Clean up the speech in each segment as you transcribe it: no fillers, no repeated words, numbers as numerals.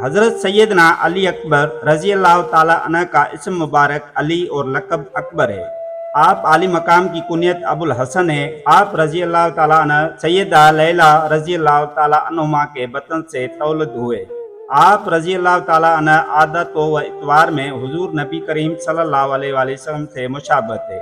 حضرت سیدنا علی اکبر رضی اللہ تعالیٰ عنہ کا اسم مبارک علی اور لقب اکبر ہے۔ آپ عالی مقام کی کنیت ابو الحسن ہے۔ آپ رضی اللہ تعالیٰ عنہ سیدہ لیلہ رضی اللہ تعالیٰ عنہما کے بطن سے تولد ہوئے۔ آپ رضی اللہ تعالیٰ عنہ عادت و اتوار میں حضور نبی کریم صلی اللہ علیہ وآلہ وسلم سے مشابہ تھے۔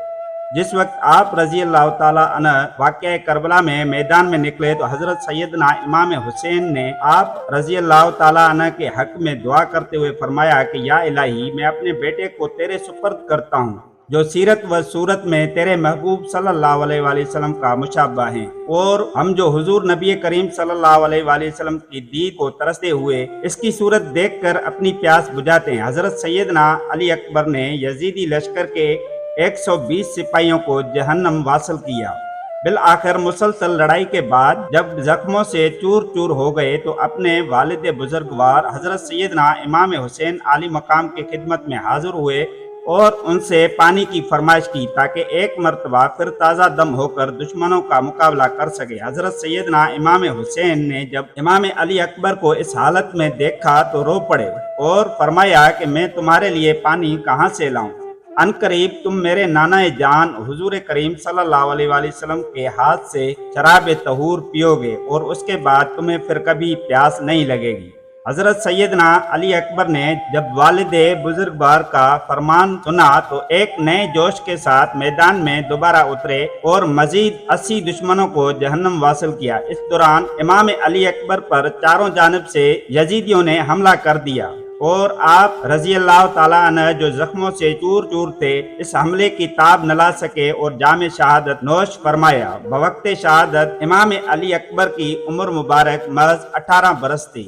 جس وقت آپ رضی اللہ تعالیٰ عنہ واقعہ کربلا میں میدان میں نکلے تو حضرت سیدنا امام حسین نے آپ رضی اللہ تعالیٰ عنہ کے حق میں دعا کرتے ہوئے فرمایا کہ یا الہی، میں اپنے بیٹے کو تیرے سپرد کرتا ہوں جو سیرت و صورت میں تیرے محبوب صلی اللہ علیہ وآلہ وسلم کا مشابہ ہیں، اور ہم جو حضور نبی کریم صلی اللہ علیہ وآلہ وسلم کی دید کو ترستے ہوئے اس کی صورت دیکھ کر اپنی پیاس بجھاتے ہیں۔ حضرت سیدنا علی اکبر نے یزیدی لشکر کے 120 سپاہیوں کو جہنم واصل کیا۔ بالآخر مسلسل لڑائی کے بعد جب زخموں سے چور چور ہو گئے تو اپنے والد بزرگوار حضرت سیدنا امام حسین عالی مقام کی خدمت میں حاضر ہوئے اور ان سے پانی کی فرمائش کی تاکہ ایک مرتبہ پھر تازہ دم ہو کر دشمنوں کا مقابلہ کر سکے۔ حضرت سیدنا امام حسین نے جب امام علی اکبر کو اس حالت میں دیکھا تو رو پڑے اور فرمایا کہ میں تمہارے لیے پانی کہاں سے لاؤں؟ عنقریب تم میرے نانا جان حضور کریم صلی اللہ علیہ وآلہ وسلم کے ہاتھ سے شراب طہور پیو گے اور اس کے بعد تمہیں پھر کبھی پیاس نہیں لگے گی۔ حضرت سیدنا علی اکبر نے جب والد بزرگوار کا فرمان سنا تو ایک نئے جوش کے ساتھ میدان میں دوبارہ اترے اور مزید 80 دشمنوں کو جہنم واصل کیا۔ اس دوران امام علی اکبر پر چاروں جانب سے یزیدیوں نے حملہ کر دیا اور آپ رضی اللہ تعالیٰ عنہ جو زخموں سے چور چور تھے اس حملے کی تاب نہ لا سکے اور جام شہادت نوش فرمایا۔ بوقت شہادت امام علی اکبر کی عمر مبارک محض 18 برس تھی۔